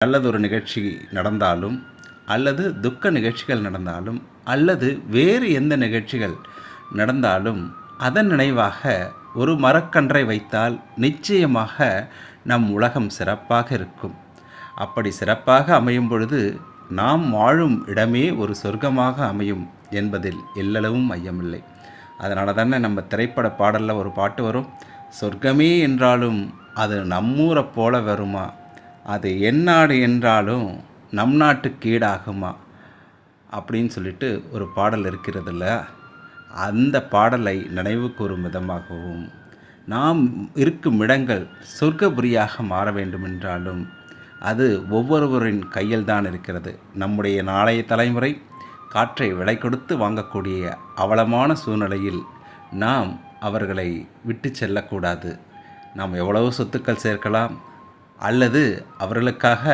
நல்லதொரு நிகழ்ச்சி நடந்தாலும் அல்லது துக்க நிகழ்ச்சிகள் நடந்தாலும் அல்லது வேறு எந்த நிகழ்ச்சிகள் நடந்தாலும் அதன் நினைவாக ஒரு மரக்கன்றை வைத்தால் நிச்சயமாக நம் உலகம் சிறப்பாக இருக்கும். அப்படி சிறப்பாக அமையும் பொழுது நாம் வாழும் இடமே ஒரு சொர்க்கமாக அமையும் என்பதில் எல்லளவும் ஐயமில்லை. அதனால தானே நம்ம திரைப்பட பாடலில் ஒரு பாட்டு வரும், சொர்க்கமே என்றாலும் அது நம்மூரை போல வருமா, அது எந்நாடு என்றாலும் நம் நாட்டுக்கு ஈடாகுமா அப்படின்னு சொல்லிட்டு ஒரு பாடல் இருக்கிறதில்ல. அந்த பாடலை நினைவு கூறும் விதமாகவும் நாம் இருக்கும் இடங்கள் சொர்க்கபுரியாக மாற வேண்டுமென்றாலும் அது ஒவ்வொருவரின் கையில் தான் இருக்கிறது. நம்முடைய நாளைய தலைமுறை காற்றை விலை கொடுத்து வாங்கக்கூடிய அவலமான சூழ்நிலையில் நாம் அவர்களை விட்டு செல்லக்கூடாது. நாம் எவ்வளவு சொத்துக்கள் சேர்க்கலாம் அல்லது அவர்களுக்காக